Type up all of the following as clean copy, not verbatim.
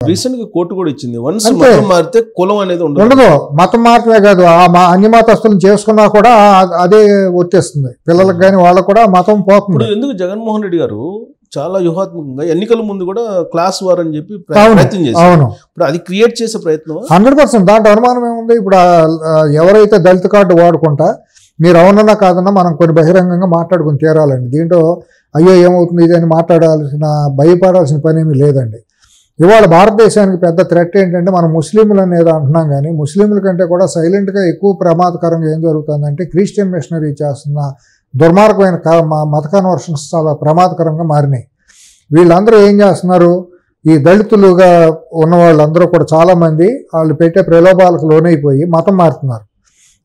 Recent గా court కూడా ఇచ్చింది, వన్స్ మతం మారితే కులం అనేది ఉండదు. మతం మాత్రమే కాదు, అన్య మతస్థులను చేసుకున్నా కూడా అదే వచ్చేస్తుంది పిల్లలకు కానీ వాళ్ళకు కూడా మతం పోతుంది. ఇప్పుడు ఎందుకు జగన్మోహన్ రెడ్డి గారు చాలా వ్యూహాత్మకంగా ఎన్నికల ముందు కూడా క్లాస్ వార్ అని చెప్పి ప్రయత్నం చేశారు. ఇప్పుడు అది క్రియేట్ చేసే ప్రయత్నం 100%. దాంట్లో అనుమానం ఏముంది? ఇప్పుడు ఎవరైతే దళిత కార్డు వాడుకుంటా మీరు అవునన్నా కాదన్నా మనం కొన్ని బహిరంగంగా మాట్లాడుకుని తీరాలండి. దీంట్లో అయ్యో ఏమవుతుంది ఇది అని భయపడాల్సిన పని ఏమీ లేదండి. ఇవాళ భారతదేశానికి పెద్ద థ్రెట్ ఏంటంటే మనం ముస్లింలు అనేది అంటున్నాం, కానీ ముస్లింల కంటే కూడా సైలెంట్గా ఎక్కువ ప్రమాదకరంగా ఏం జరుగుతుందంటే క్రిస్టియన్ మిషనరీ చేస్తున్న దుర్మార్గమైన మత కన్వర్షన్స్ చాలా ప్రమాదకరంగా మారినాయి. వీళ్ళందరూ ఏం చేస్తున్నారు? ఈ దళితులుగా ఉన్న వాళ్ళందరూ కూడా చాలామంది వాళ్ళు పెట్టే ప్రలోభాలకు లోనైపోయి మతం మారుతున్నారు.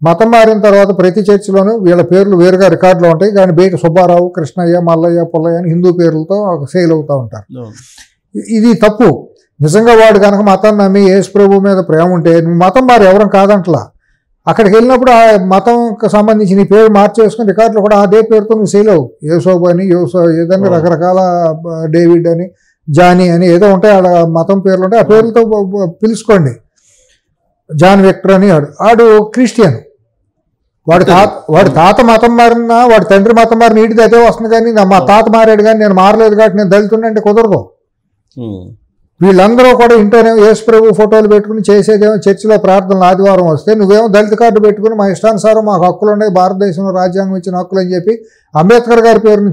మతం మారిన తర్వాత ప్రతి చర్చిలోనూ వీళ్ళ పేర్లు వేరుగా రికార్డులో ఉంటాయి, కానీ బయట సుబ్బారావు, కృష్ణయ్య, మల్లయ్య, పుల్లయ్య అని హిందూ పేర్లతో సేల్ అవుతూ ఉంటారు. ఇది తప్పు. నిజంగా వాడు కనుక మతాన్ని నమ్మి యేసు ప్రభు మీద ప్రేమ ఉంటే నువ్వు మతం మారి ఎవరం కాదంటలా. అక్కడికి వెళ్ళినప్పుడు ఆ మతంకి సంబంధించి నీ పేరు మార్చేసుకుని రికార్డులో కూడా అదే పేరుతో నువ్వు సేల్ అవు. యేసోబు అని ఏదైనా రకరకాల డేవిడ్ అని జానీ అని ఏదో ఉంటాయి, ఆడ మతం పేర్లు ఉంటాయి, ఆ పేర్లతో పిలుచుకోండి. జాన్ విక్టర్ అని ఆడు క్రిస్టియన్, వాడి తాత మతం మారినా వాడి తండ్రి మతం మారిన నీటిది అదే వస్తుంది, కానీ మా తాత మారాడు కానీ నేను మారలేదు కాబట్టి నేను దళితుండే కుదరదు. వీళ్ళందరూ కూడా ఇంటోనే యేసు ప్రభు ఫోటోలు పెట్టుకుని చేసేదేమో చర్చిలో ప్రార్థనలు ఆదివారం వస్తే నువ్వేమో దళిత కార్డు పెట్టుకుని మా ఇష్టానుసారం మాకు హక్కులు ఉన్నాయి, భారతదేశంలో రాజ్యాంగం ఇచ్చిన హక్కులు అని చెప్పి అంబేద్కర్ గారి పేరుని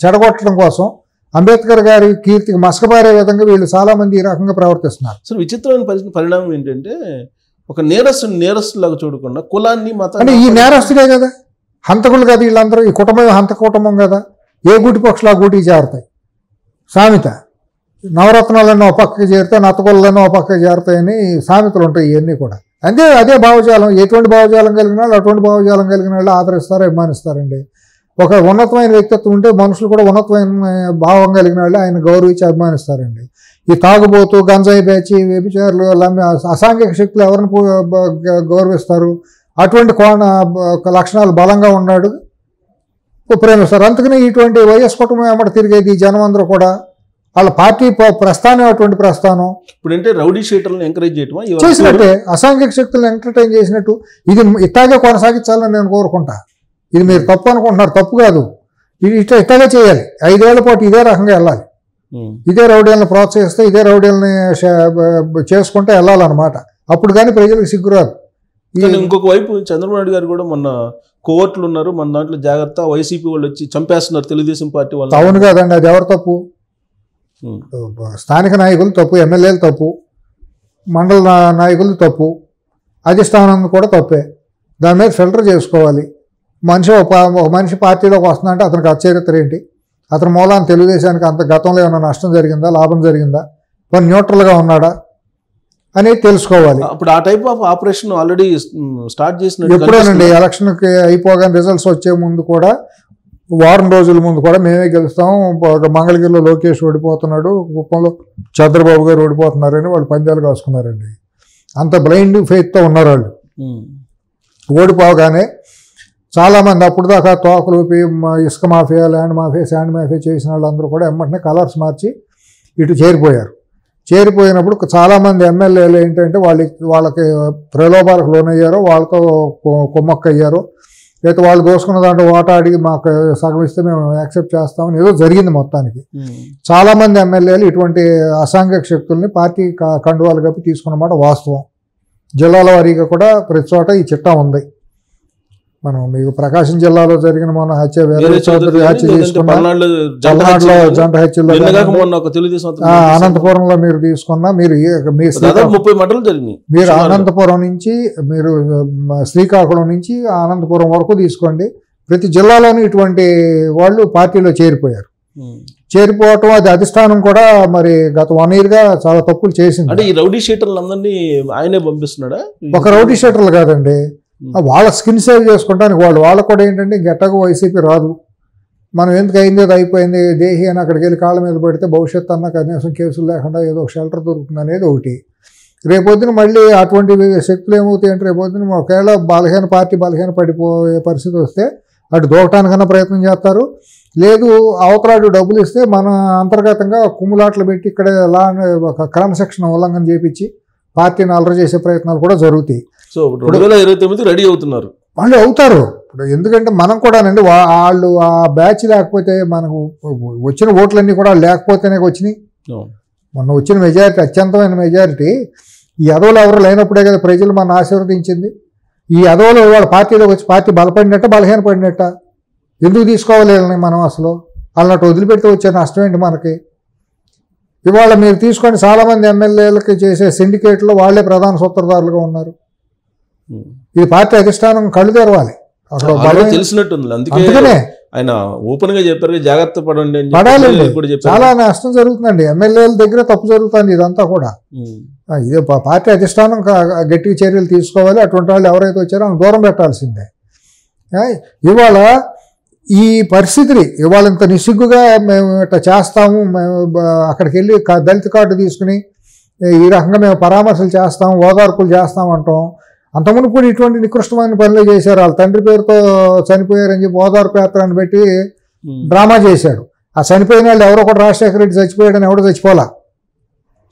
చెడగొట్టడం కోసం అంబేద్కర్ గారి కీర్తికి మసకబారే విధంగా వీళ్ళు చాలామంది ఈ రకంగా ప్రవర్తిస్తున్నారు. సో విచిత్రమైన పరిణామం ఏంటంటే ఒక నేరస్తులాగా చూడకుండా కులాన్ని మతం అంటే ఈ నేరస్తులే కదా, హంతకులు కదా వీళ్ళందరూ. ఈ కుటుంబం హంతక కుటుంబం కదా, ఏ గూటి పక్షులు ఆ గూటికి చేరుతాయి. సామెత నవరత్నాలన్నీ ఒక పక్కకి చేరితే నత్తకొల్లన్నీ ఒక పక్కకి చేరుతాయని సామెతలు ఉంటాయి. ఇవన్నీ కూడా అదే భావజాలం. ఎటువంటి భావజాలం కలిగిన వాళ్ళు అటువంటి భావజాలం కలిగిన వాళ్ళు ఆదరిస్తారు, అభిమానిస్తారండి. ఒక ఉన్నతమైన వ్యక్తిత్వం ఉంటే మనుషులు కూడా ఉన్నతమైన భావం కలిగిన వాళ్ళు ఆయన గౌరవించి అభిమానిస్తారండి. ఈ తాగుబోతు, గంజాయి బ్యాచి, వ్యభిచారులు, అసాంఘిక శక్తులు ఎవరిని గౌరవిస్తారు? అటువంటి లక్షణాలు బలంగా ఉన్నాడు ప్రేమిస్తారు. అందుకని ఇటువంటి వైఎస్ కుటుంబం ఏమంటే తిరిగేది జనం అందరూ కూడా వాళ్ళ పార్టీ ప్రస్థానం అటువంటి ప్రస్థానం. ఇప్పుడంటే రౌడీ షీటర్లను ఎంకరేజ్ చేయటం చేసినట్టే, అసాంఘిక శక్తులను ఎంటర్టైన్ చేసినట్టు. ఇది ఇట్లాగే కొనసాగించాలని నేను కోరుకుంటా. ఇది మీరు తప్పు అనుకుంటున్నారు, తప్పు కాదు. ఇది ఇట్లాగే చేయాలి. 5 ఏళ్ల పాటు ఇదే రకంగా వెళ్ళాలి. ఇదే రౌడీలను ప్రోత్సహిస్తే ఇదే రౌడీలని చేసుకుంటే వెళ్ళాలన్నమాట. అప్పుడు కానీ ప్రజలకు సిగ్గురాదు. ఇంకొక వైపు చంద్రబాబు నాయుడు గారు కూడా మొన్న కోర్టులు ఉన్నారు, మన దాంట్లో జాగ్రత్త వైసీపీ వాళ్ళు వచ్చి చంపేస్తున్నారు తెలుగుదేశం పార్టీ వాళ్ళు. అవును కదండి, అది ఎవరు తప్పు? స్థానిక నాయకులు తప్పు, ఎమ్మెల్యేలు తప్పు, మండల నాయకులు తప్పు, అధిష్టానం కూడా తప్పే. దాని మీద ఫిల్టర్ చేసుకోవాలి. ఒక మనిషి పార్టీలోకి వస్తుందంటే అతనికి చరిత్ర ఏంటి, అతని మూలాన్ని తెలుగుదేశానికి అంత గతంలో ఏమైనా నష్టం జరిగిందా, లాభం జరిగిందా, కొన్ని న్యూట్రల్గా ఉన్నాడా అనేది తెలుసుకోవాలి. అప్పుడు ఆ type of operation already start చేసిన ఎప్పుడేనండి ఎలక్షన్కి అయిపోగానే రిజల్ట్స్ వచ్చే ముందు కూడా వారం రోజుల ముందు కూడా మేమే గెలుస్తాం, మంగళగిరిలో లోకేష్ ఓడిపోతున్నాడు, కుప్పంలో చంద్రబాబు గారు ఓడిపోతున్నారని వాళ్ళు పందాలు కాసుకున్నారండి. అంత బ్లైండ్ ఫెయిత్తో ఉన్నారు వాళ్ళు. ఓడిపోగానే చాలామంది అప్పుడు దాకా తోకలూపి ఇసుక mafia, land mafia, sand mafia చేసిన వాళ్ళందరూ కూడా వెంటనే కలర్స్ మార్చి ఇటు చేరిపోయారు. చేరిపోయినప్పుడు చాలామంది ఎమ్మెల్యేలు ఏంటంటే వాళ్ళకి ప్రలోభాలకు లోనయ్యారో, వాళ్ళతో కుమ్మక్కయ్యారో, లేకపోతే వాళ్ళు దోసుకున్న దాంట్లో ఓటా అడిగి మాకు సగం ఇస్తే మేము యాక్సెప్ట్ చేస్తామని ఏదో జరిగింది. మొత్తానికి చాలామంది ఎమ్మెల్యేలు ఇటువంటి అసాంఘిక శక్తుల్ని పార్టీ కండువాలు కప్పి తీసుకున్నమాట వాస్తవం. జిల్లాల వారీగా కూడా ప్రతి చోట ఈ చిట్టా ఉంది. మనం మీకు ప్రకాశం జిల్లాలో జరిగిన మొన్న హత్య, హత్య తీసుకున్నా, పల్నాడులో జంట హత్యలో, అనంతపురంలో మీరు తీసుకున్నా, మీరు అనంతపురం నుంచి మీరు శ్రీకాకుళం నుంచి అనంతపురం వరకు తీసుకోండి. ప్రతి జిల్లాలోనూ ఇటువంటి వాళ్ళు పార్టీలో చేరిపోయారు. చేరిపోవటం అది అధిష్టానం కూడా మరి గత 1 yearగా చాలా తప్పులు చేసింది. అంటే ఈ రౌడీ షీటర్లు అందరినీ ఆయనే పంపిస్తున్నాడా? ఒక రౌడీ షీటర్లు కాదండి, వాళ్ళ స్కిన్ సేవ్ చేసుకుంటానికి వాళ్ళకు కూడా ఏంటంటే గెట్టకు వైసీపీ రాదు, మనం ఎందుకు అయింది అది అయిపోయింది దేహి అని అక్కడికి వెళ్ళి కాళ్ళ మీద పడితే భవిష్యత్తు అన్న కనీసం కేసులు లేకుండా ఏదో ఒక షెల్టర్ దొరుకుతుంది అనేది ఒకటి. రేపొద్దున మళ్ళీ అటువంటి శక్తులు ఏమవుతాయి అంటే రేపొద్దున ఒకవేళ పార్టీ బలహీన పడిపోయే పరిస్థితి వస్తే అటు దూకటానికన్నా ప్రయత్నం చేస్తారు, లేదు అవతలాడు డబ్బులు ఇస్తే మన అంతర్గతంగా కుమ్ములాట్లు పెట్టి ఇక్కడ ఒక క్రమశిక్షణ ఉల్లంఘన చేపించి పార్టీని అలర చేసే ప్రయత్నాలు కూడా జరుగుతాయి. సో 2029 రెడీ అవుతున్నారు వాళ్ళు అవుతారు. ఇప్పుడు ఎందుకంటే మనం కూడానండి వాళ్ళు ఆ బ్యాచ్ లేకపోతే మనకు వచ్చిన ఓట్లన్నీ కూడా లేకపోతేనే వచ్చినాయి. మొన్న వచ్చిన మెజారిటీ అత్యంతమైన మెజారిటీ ఈ అదవులు ఎవరు లేనప్పుడే కదా ప్రజలు మన ఆశీర్వదించింది. ఈ అదవులు వాళ్ళ పార్టీలోకి వచ్చి పార్టీ బలపడినట్ట బలహీనపడినట్ట ఎందుకు తీసుకోవాలి మనం అసలు అన్నట్టు వదిలిపెడితే వచ్చే నష్టం ఏంటి మనకి? ఇవాళ మీరు తీసుకోండి చాలామంది ఎమ్మెల్యేలకి చేసే సిండికేట్లో వాళ్ళే ప్రధాన సూత్రధారులుగా ఉన్నారు. ఇది పార్టీ అధిష్టానం కళ్ళు తెరవాలి. తెలిసినట్టుంది అందుకనే ఆయన ఓపెన్ గా చెప్పారు జాగ్రత్త పడండి పడాలండి. చాలా నష్టం జరుగుతుందండి ఎమ్మెల్యేల దగ్గర తప్పు జరుగుతుంది ఇదంతా కూడా. ఇదే పార్టీ అధిష్టానం గట్టిగా చర్యలు తీసుకోవాలి. అటువంటి వాళ్ళు ఎవరైతే వచ్చారో వాళ్ళని దూరం పెట్టాల్సిందే. ఇవాళ ఈ పరిస్థితిని ఇవాళ ఇంత నిస్సిగ్గుగా మేము ఇట్లా చేస్తాము, మేము అక్కడికి వెళ్ళి దళిత కార్డు తీసుకుని ఈ రకంగా మేము పరామర్శలు చేస్తాము, ఓదార్పులు చేస్తాం అంటాం. అంతకుముందు కూడా ఇటువంటి నికృష్టమైన పనులు చేశారు. వాళ్ళ తండ్రి పేరుతో చనిపోయారని చెప్పి ఓదార్పు యాత్రని పెట్టి డ్రామా చేశాడు. ఆ చనిపోయిన వాళ్ళు ఎవరో కూడా రాజశేఖర రెడ్డి చచ్చిపోయాడని ఎవడో చచ్చిపోలా.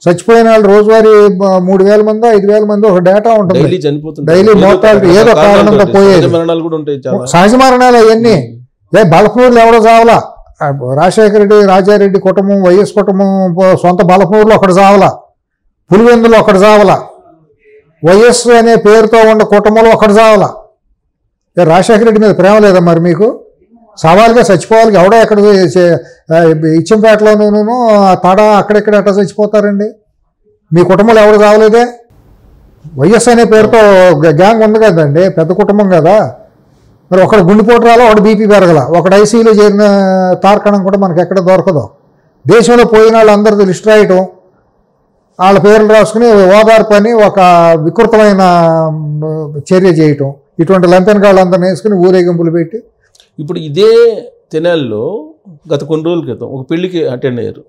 చచ్చిపోయిన వాళ్ళు రోజువారీ 3,000 మంది 5,000 మంది ఒక డేటా ఉంటుంది. డైలీ మోర్టాలిటీ ఏదో కారణంగా పోయేది. సహజ మరణాలు అవన్నీ బలపూర్లు ఎవడో చావలా. రాజశేఖర రెడ్డి రాజారెడ్డి కుటుంబం వైఎస్ కుటుంబం సొంత బలపూర్లు ఒకటి చావలా, పులివెందులు ఒకటి చావలా, వైఎస్ అనే పేరుతో ఉన్న కుటుంబంలో ఒకటి చావలా. రాజశేఖర రెడ్డి మీద ప్రేమ లేదా మరి మీకు? సవాల్గా చచ్చిపోవాలి. ఎవడో ఎక్కడ ఇచ్చంపేటలోనూ తడ అక్కడెక్కడ ఎట్లా చచ్చిపోతారండి? మీ కుటుంబంలో ఎవరు చావలేదే? వైఎస్ అనే పేరుతో గ్యాంగ్ ఉంది కదండి, పెద్ద కుటుంబం కదా. మరి ఒకడు గుండెపోటు రాలో, ఒకడు బీపీ పెరగల, ఒకడు ఐసీయూలో చేరిన తార్కణం కూడా మనకు ఎక్కడ దొరకదు. దేశంలో పోయిన వాళ్ళందరిది లిస్ట్ రాయటం, వాళ్ళ పేర్లు రాసుకుని ఓదార్పు అని ఒక వికృతమైన చర్య చేయటం, ఇటువంటి లంపెన్ వాళ్ళందరినీ వేసుకుని ఊరేగింపులు పెట్టి. ఇప్పుడు ఇదే తెనాలిలో గత కొన్ని రోజుల క్రితం ఒక పెళ్లికి అటెండ్ అయ్యారు.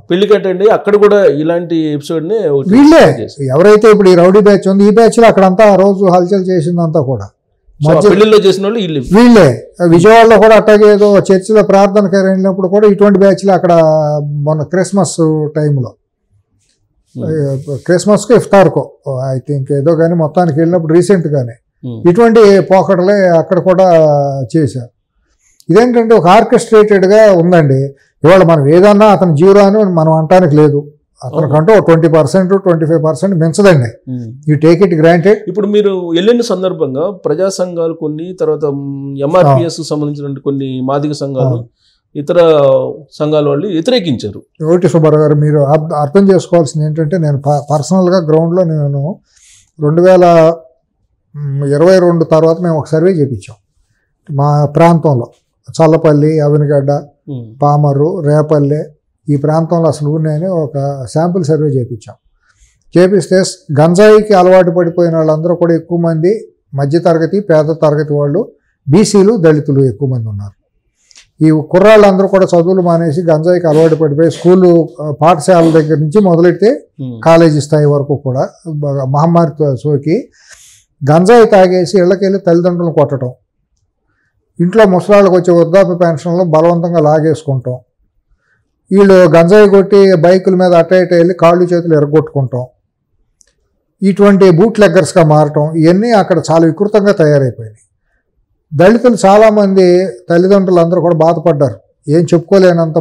పెళ్లికి అటెండ్ అయ్యి అక్కడ కూడా ఇలాంటి ఎపిసోడ్ ని వీళ్ళే ఎవరైతే ఇప్పుడు ఈ రౌడీ బ్యాచ్ ఉంది, ఈ బ్యాచ్ లో అక్కడంతా ఆ రోజు హల్చల్ చేసిందంతా కూడా పెళ్లిలో చేసిన వాళ్ళు వీళ్ళే. విజయవాడలో కూడా అట్లాగే ఏదో చర్చిలో ప్రార్థనకి వెళ్ళినప్పుడు కూడా ఇటువంటి బ్యాచ్లు అక్కడ మొన్న క్రిస్మస్ టైంలో, క్రిస్మస్కు ఇఫ్తార్కో ఐ థింక్ ఏదో కానీ మొత్తానికి వెళ్ళినప్పుడు రీసెంట్గానే ఇటువంటి పోకడలే అక్కడ కూడా చేశారు. ఇదేంటంటే ఒక ఆర్కెస్ట్రేటెడ్గా ఉందండి. ఇవాళ మనం ఏదన్నా అతను జీరో అని మనం అంటానికి లేదు. అతనికంటూ 20% 25% మించదండి. You take it granted. ఇప్పుడు మీరు వెళ్ళిన సందర్భంగా ప్రజా సంఘాలు కొన్ని, తర్వాత ఎంఆర్పిఎస్ సంబంధించిన కొన్ని మాదిగ సంఘాలు, ఇతర సంఘాల వాళ్ళు వ్యతిరేకించారు. ఓటి సుబ్బారావు గారు, మీరు అర్థం చేసుకోవాల్సింది ఏంటంటే, నేను పర్సనల్గా గ్రౌండ్లో నేను 2022 తర్వాత మేము ఒక సర్వే చేయించాం మా ప్రాంతంలో. చల్లపల్లి, అవినగడ్డ, పామరు, రేపల్లె ఈ ప్రాంతంలో అసలు ఉన్నాయని ఒక శాంపుల్ సర్వే చేయించాం. చేపిస్తే గంజాయికి అలవాటు పడిపోయిన వాళ్ళందరూ కూడా ఎక్కువ మంది మధ్యతరగతి, పేద తరగతి వాళ్ళు, బీసీలు, దళితులు ఎక్కువ మంది ఉన్నారు. ఈ కుర్రాళ్ళందరూ కూడా చదువులు మానేసి గంజాయికి అలవాటు పడిపోయి స్కూలు పాఠశాల దగ్గర నుంచి మొదలెడితే కాలేజీ స్థాయి వరకు కూడా మహమ్మారితో సోకి గంజాయి తాగేసి ఇళ్ళకెళ్ళి తల్లిదండ్రులను కొట్టడం, ఇంట్లో ముసలాళ్ళకి వచ్చే వృద్ధాప్య పెన్షన్లు బలవంతంగా లాగేసుకుంటాం, వీళ్ళు గంజాయి కొట్టి బైకుల మీద అట్ట ఇట వెళ్ళి కాళ్ళు చేతులు ఎరగొట్టుకుంటాం, ఇటువంటి బూట్ లెగ్గర్స్గా మారటం, ఇవన్నీ అక్కడ చాలా వికృతంగా తయారైపోయినాయి. దళితులు చాలామంది తల్లిదండ్రులు అందరూ కూడా బాధపడ్డారు. ఏం చెప్పుకోలేనంత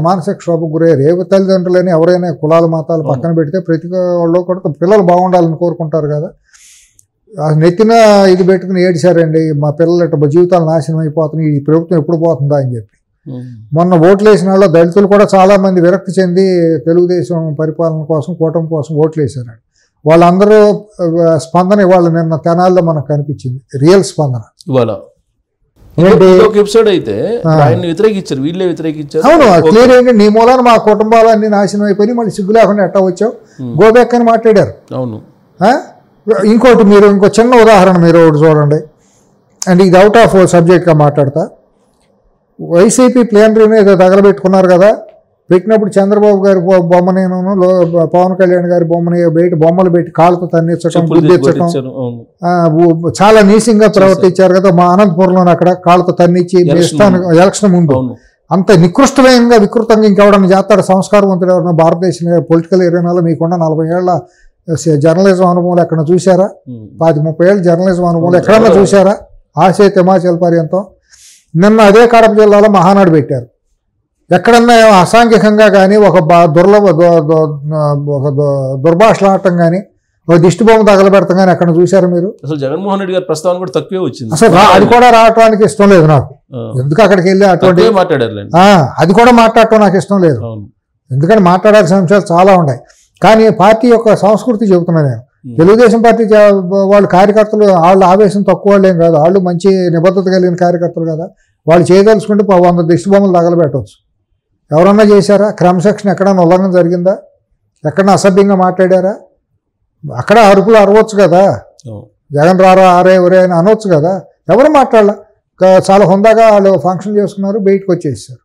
మానసిక క్షోభకు గురయ్యారు. ఏ తల్లిదండ్రులని ఎవరైనా కులాల మతాలు పక్కన పెడితే ప్రతి వాళ్ళు కూడా పిల్లలు బాగుండాలని కోరుకుంటారు కదా. నెత్తిన ఇది పెట్టుకుని ఏడిశారండి, మా పిల్లలు ఇట్లా జీవితాలు నాశనం అయిపోతున్నాయి, ఈ ప్రభుత్వం ఎప్పుడు పోతుందా అని చెప్పి. మొన్న ఓట్లు వేసిన వాళ్ళు దళితులు కూడా చాలామంది విరక్తి చెంది తెలుగుదేశం పరిపాలన కోసం, కూటమి కోసం ఓట్లు వేశారు. వాళ్ళందరూ స్పందన ఇవాళ నిన్న తెనాల్లో మనకు కనిపించింది, రియల్ స్పందన. ఎపిసోడ్ అయితే వ్యతిరేకించారు, వీళ్ళే వ్యతిరేకించారు. అవును, క్లియర్ ఏంటి, నీ మూలాన మా కుటుంబాలన్నీ నాశనం అయిపోయి మళ్ళీ సిగ్గు లేకుండా ఎట్టా వచ్చావు, గోబ్యాక్ అని మాట్లాడారు. అవును. ఇంకోటి మీరు ఇంకో చిన్న ఉదాహరణ మీరు ఒకటి చూడండి, అండ్ ఇది అవుట్ ఆఫ్ సబ్జెక్ట్గా మాట్లాడతా. వైసీపీ ప్లేనరీని ఏదో తగలబెట్టుకున్నారు కదా, పెట్టినప్పుడు చంద్రబాబు గారి బొమ్మని, పవన్ కళ్యాణ్ గారి బొమ్మని బయట బొమ్మలు పెట్టి కాళ్ళతో తన్నించడం, గుద్దించడం, చాలా నీచంగా ప్రవర్తించారు కదా. మా అనంతపురంలో అక్కడ కాళ్ళతో తన్నిచ్చి ఎలక్షన్ ముందు అంత నికృష్టంగా వికృతంగా ఇంకెవడన్నా చేస్తాడు సంస్కారవంతుడు ఎవరన్నా భారతదేశంలో పొలిటికల్ ఏరియాలో మీకున్న 40 ఏళ్ల జర్నలిజం అనుభవం ఎక్కడ చూసారా? 20-30 ఏళ్ళ జర్నలిజం అనుభవం ఎక్కడన్నా చూసారా? ఆశయ హిమాచల్ పర్యంతం. నిన్న అదే కడప జిల్లాలో మహానాడు పెట్టారు. ఎక్కడన్నా అసాంఘికంగా కానీ ఒక దుర్భాషలాడటం కానీ ఒక దిష్టి బొమ్మ తగలబెడతాం కానీ ఎక్కడ చూసారు మీరు? అసలు జగన్మోహన్ రెడ్డి గారి ప్రస్తావన కూడా తక్కువే వచ్చింది. అసలు అది కూడా రావడానికి ఇష్టం లేదు నాకు. ఎందుకు అక్కడికి వెళ్ళి అటువంటి మాట్లాడారు, అది కూడా మాట్లాడటం నాకు ఇష్టం లేదు. ఎందుకంటే మాట్లాడాల్సిన అంశాలు చాలా ఉన్నాయి. కానీ పార్టీ యొక్క సంస్కృతి చెబుతున్నా నేను. తెలుగుదేశం పార్టీ వాళ్ళు కార్యకర్తలు వాళ్ళు ఆవేశం తక్కువ వాళ్ళు ఏం కాదు. వాళ్ళు మంచి నిబద్ధత కలిగిన కార్యకర్తలు కదా. వాళ్ళు చేయదలుచుకుంటే 100 దిష్టి బొమ్మలు తగలబెట్టవచ్చు. ఎవరన్నా చేశారా? క్రమశిక్షణ ఎక్కడన్నా ఉల్లంఘన జరిగిందా? ఎక్కడన్నా అసభ్యంగా మాట్లాడారా? అక్కడ అరుపులు అరవచ్చు కదా. జగన్ రారా ఆరే ఒరే అని అనవచ్చు కదా. ఎవరు మాట్లాడాల? చాలా హుందాగా వాళ్ళు ఫంక్షన్ చేసుకున్నారు, బయటకు వచ్చేసారు.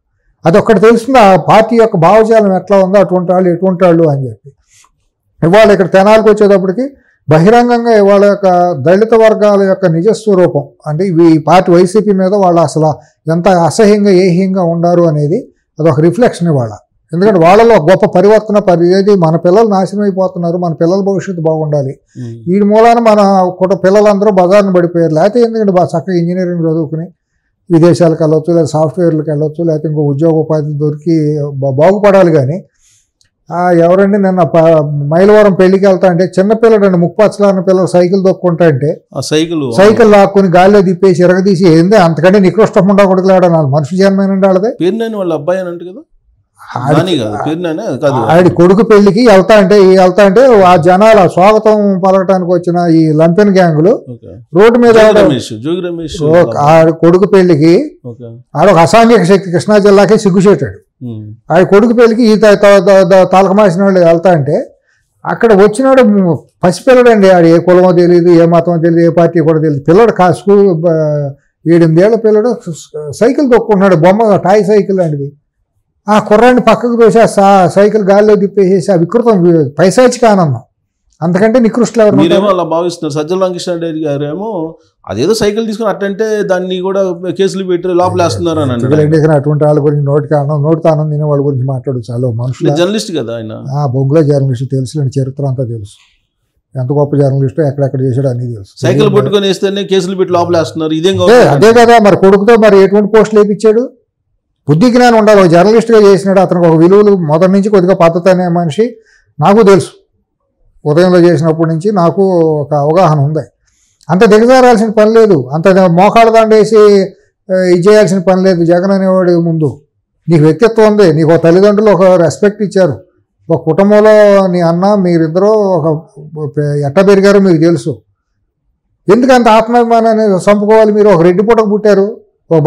అదొక్కటి తెలుస్తుంది ఆ పార్టీ యొక్క భావజాలం ఎట్లా ఉందో, అటువంటి వాళ్ళు ఎటువంటి వాళ్ళు అని చెప్పి. ఇవాళ ఇక్కడ తెనాలకు వచ్చేటప్పటికి బహిరంగంగా ఇవాళ యొక్క దళిత వర్గాల యొక్క నిజస్వరూపం అంటే ఈ పార్టీ వైసీపీ మీద వాళ్ళు అసలు ఎంత అసహ్యంగా ఏహ్యంగా ఉండారు అనేది అదొక రిఫ్లెక్షన్ ఇవాళ. ఎందుకంటే వాళ్ళలో గొప్ప పరివర్తన ఏది మన పిల్లలు నాశనం అయిపోతున్నారు, మన పిల్లల భవిష్యత్తు బాగుండాలి. వీడి మూలాన మన పిల్లలందరూ బజార్ను పడిపోయారు. లేకపోతే ఎందుకంటే చక్కగా ఇంజనీరింగ్ చదువుకుని విదేశాలకు వెళ్ళొచ్చు, లేదా సాఫ్ట్వేర్లకు వెళ్ళొచ్చు, లేకపోతే ఇంకో ఉద్యోగ ఉపాధి దొరికి బాగుపడాలి. కానీ ఎవరండి నిన్న మైలవరం పెళ్లికి వెళ్తా అంటే చిన్నపిల్లడు అండి, ముప్పచ్చలాన్న పిల్లలు సైకిల్ దొక్కుంటా అంటే సైకిల్ లాక్కుని గాల్లో తిప్పేసి ఎరగదీసి ఏంది అంతకంటే నికృష్టం ఉండా కొడుకులాడ మనిషి జన్మేనండి వాళ్ళదే. వాళ్ళ అబ్బాయి అంటే కదా ఆడి కొడుకు పెళ్లికి వెళ్తా అంటే ఆ జనాల స్వాగతం పలకటానికి వచ్చిన ఈ లంపెన్ గ్యాంగులు రోడ్డు మీద ఆడి కొడుకు పెళ్లికి ఆడొక అసాంఘిక శక్తి కృష్ణా జిల్లాకే సిగ్గుచేటాడు. ఆడి కొడుకు పెళ్లికి ఈ తాలకమాసిన వాళ్ళు వెళ్తా అంటే అక్కడ వచ్చినాడు పసిపిల్లడు అండి. ఆడు ఏ కులమో తెలియదు, ఏ మతమో తెలియదు, ఏ పార్టీ కూడా తెలియదు. పిల్లడు స్కూల్ 7-8 ఏళ్ల పిల్లడు సైకిల్ తొక్కుంటున్నాడు, బొమ్మ టాయ్ సైకిల్ అండి. ఆ కుర్రాన్ని పక్కకు తోసి సైకిల్ గాల్లో తిప్పేసేసి ఆ వికృతం పైశాచిక ఆనందం. అంతకంటే నికృష్టులు ఎవరు మీరేమో అలా భావిస్తున్నారు. సజ్జల రామకృష్ణారెడ్డి గారు ఏమో అదేదో సైకిల్ తీసుకుని అట్టంటే దాన్ని కూడా కేసులు పెట్టి లోపలేస్తున్నారు అని అన్నారు. అటువంటి వాళ్ళ గురించి నోటితో ఆనందం తినే వాళ్ళ గురించి మాట్లాడు చాలా మనుషులు. జర్నలిస్ట్ కదా ఆయన, బొంగులో జర్నలిస్ట్ తెలుసు, చరిత్ర అంతా తెలుసు. ఎంత గొప్ప జర్నలిస్టు ఎక్కడెక్కడ చేశాడు అన్నీ తెలుసు. సైకిల్ పట్టుకొని వేస్తేనే కేసులు పెట్టి లోపలేస్తున్నారు. ఇదేం అదే కదా మరి కొడుకుతో మరి ఎటువంటి పోస్టులు వేయించాడు? బుద్ధి జ్ఞానం ఉండాలి. ఒక జర్నలిస్ట్గా చేసినాడు, అతనికి ఒక విలువలు మొదటి నుంచి కొద్దిగా పద్ధతి అనే మనిషి నాకు తెలుసు. ఉదయంలో చేసినప్పటి నుంచి నాకు ఒక అవగాహన ఉంది. అంత దిగజారాల్సిన పని లేదు, అంత మోకాళ్ళ దండేసి ఇది చేయాల్సిన పని లేదు. జగన్ అనేవాడు ముందు నీకు వ్యక్తిత్వం ఉంది, నీకు ఒక తల్లిదండ్రులు ఒక రెస్పెక్ట్ ఇచ్చారు, ఒక కుటుంబంలో నీ అన్న మీరిద్దరూ ఒక ఎట్ట పెరిగారో మీకు తెలుసు. ఎందుకంత ఆత్మాభిమానాన్ని చంపుకోవాలి? మీరు ఒక రెడ్డి పూటకు పుట్టారు, ఒక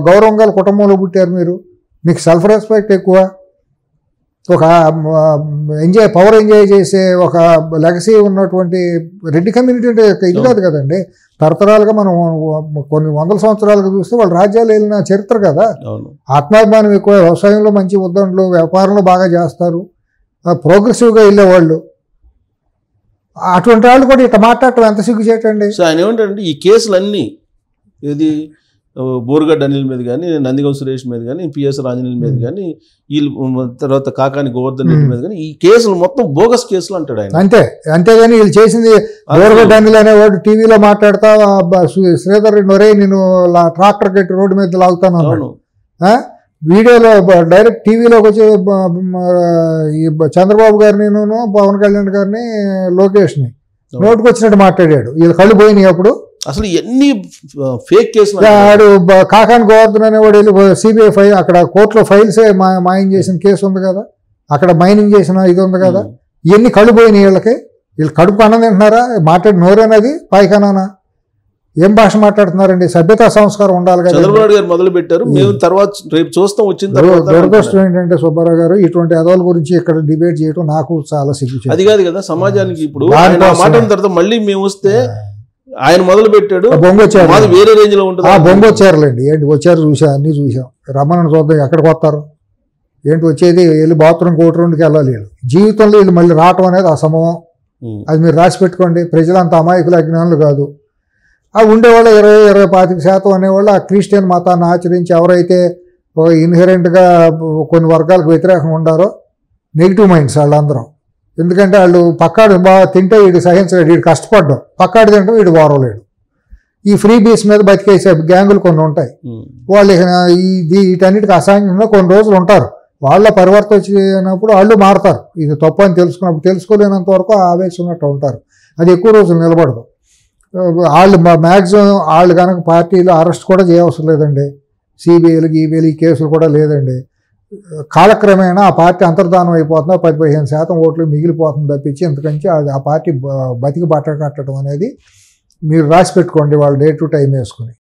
గౌరవం గల కుటుంబంలో పుట్టారు, మీకు సెల్ఫ్ రెస్పెక్ట్ ఎక్కువ, ఒక పవర్ ఎంజాయ్ చేసే ఒక లెగసీ ఉన్నటువంటి రెడ్డి కమ్యూనిటీ అంటే ఇది కాదు కదండి. తరతరాలుగా మనం కొన్ని 100 సంవత్సరాలుగా చూస్తే వాళ్ళు రాజ్యాలు వెళ్ళిన చరిత్ర కదా. ఆత్మాభిమానం ఎక్కువ, వ్యవసాయంలో మంచి ఉద్దండులు, వ్యాపారంలో బాగా చేస్తారు, ప్రోగ్రెసివ్గా వెళ్ళేవాళ్ళు. అటువంటి వాళ్ళు కూడా ఇట్లా మాట్లాడటం ఎంత సిగ్గుచేటండి. సో ఆయన ఏమంటారంటే ఈ కేసులన్నీ ఇది బోరుగడ్డ అనిల్ మీద కానీ, నందిగం సురేష్ మీద కానీ, పిఎస్ రాజనీల్ మీద కానీ, వీళ్ళు తర్వాత కాకాని గోవర్ధన్ రెడ్డి మీద కానీ ఈ కేసులు మొత్తం బోగస్ కేసులు అంటాడు ఆయన. అంతేగాని వీళ్ళు చేసింది బోరుగడ్డ అనిల్ అనేవాడు టీవీలో మాట్లాడతా శ్రీధర్ రెడ్డి ఒరే నేను ట్రాక్టర్ కట్టి రోడ్డు మీద లాగుతాను అన్నాడు. వీడియోలో డైరెక్ట్ టీవీలోకి వచ్చి చంద్రబాబు గారిని, పవన్ కళ్యాణ్ గారిని, లోకేష్ని నోటుకు వచ్చినట్టు మాట్లాడాడు. వీళ్ళు కళ్ళు పోయినాయి. అప్పుడు అసలు ఎన్ని ఫేక్ కేసులు. ఆడు కాకాని గోవర్ధన్ అనేవాడు వెళ్ళి సిబిఐ అక్కడ కోర్టులో ఫైల్సే మాయం చేసిన కేసు ఉంది కదా, అక్కడ మైనింగ్ చేసిన ఇది ఉంది కదా, ఇవన్నీ కళ్ళు పోయినాయి వీళ్ళకి. వీళ్ళు కడుపు అన్నం తింటున్నారా? మాట్లాడి నోరేనది పాయికానా? ఏం భాష మాట్లాడుతున్నారండి? సభ్యతా సంస్కారం ఉండాలి కదా. చంద్రబాబు గారు మొదలు పెట్టారు, మేము తర్వాత రేపు చూస్తాం. వచ్చిన తర్వాత దురదృష్టం ఏంటంటే సుబ్బారావు గారు ఇటువంటి అదవుల గురించి ఇక్కడ డిబేట్ చేయడం నాకు చాలా సిగ్గు. అది కాదు కదా సమాజానికి. ఇప్పుడు మాట్లాడిన తర్వాత మళ్ళీ మేము వస్తే ఆయన మొదలు పెట్టాడు, బొంగొచ్చారు, వేరే రేంజ్ లో ఉంటుంది. బొంగొచ్చారులేండి. ఏంటి వచ్చారు చూసా, అన్ని చూసాం. రమ్మని చూద్దాం ఎక్కడికి వస్తారు ఏంటి వచ్చేది? వెళ్ళి బాత్రూమ్ కోటి రెండుకి వెళ్ళాలి. వీళ్ళు జీవితంలో వీళ్ళు మళ్ళీ రావటం అనేది అసంభవం. అది మీరు రాసి పెట్టుకోండి. ప్రజలంతా అమాయకులు, అజ్ఞానులు కాదు. ఆ ఉండేవాళ్ళు 20-25% అనేవాళ్ళు ఆ క్రిస్టియన్ మతాన్ని ఆచరించి ఎవరైతే ఇన్హెరెంట్గా కొన్ని వర్గాలకు వ్యతిరేకంగా ఉండారో నెగిటివ్ మైండ్స్ వాళ్ళందరూ. ఎందుకంటే వాళ్ళు పక్కాడు బాగా తింటే వీడు సహించలేడు, వీడు కష్టపడ్డాం, పక్కాడు తింటాం వీడు వారలేడు. ఈ ఫ్రీ బీస్ మీద బతికేసే గ్యాంగులు కొన్ని ఉంటాయి. వాళ్ళు వీటన్నిటికి అసహ్యంగా కొన్ని రోజులు ఉంటారు. వాళ్ళ పరివర్తన వచ్చినప్పుడు వాళ్ళు మారుతారు. ఇది తప్పు అని తెలుసుకున్నప్పుడు, తెలుసుకోలేనంత వరకు ఆవేశం ఉన్నట్టు ఉంటారు. అది ఎక్కువ రోజులు నిలబడదు. వాళ్ళు మ్యాక్సిమం వాళ్ళు కనుక పార్టీలు అరెస్ట్ కూడా చేయవసరం లేదండి. సిబిఐలు గీబీఐలు ఈ కేసులు కూడా లేదండి. కాలక్రమేణా ఆ పార్టీ అంతర్ధానం అయిపోతుందా, 10-15% ఓట్లు మిగిలిపోతుంది తప్పించి, ఎందుకంటే ఆ పార్టీ బతికి బట్ట కట్టడం అనేది మీరు రాసి పెట్టుకోండి వాళ్ళు డే టు టైం వేసుకుని.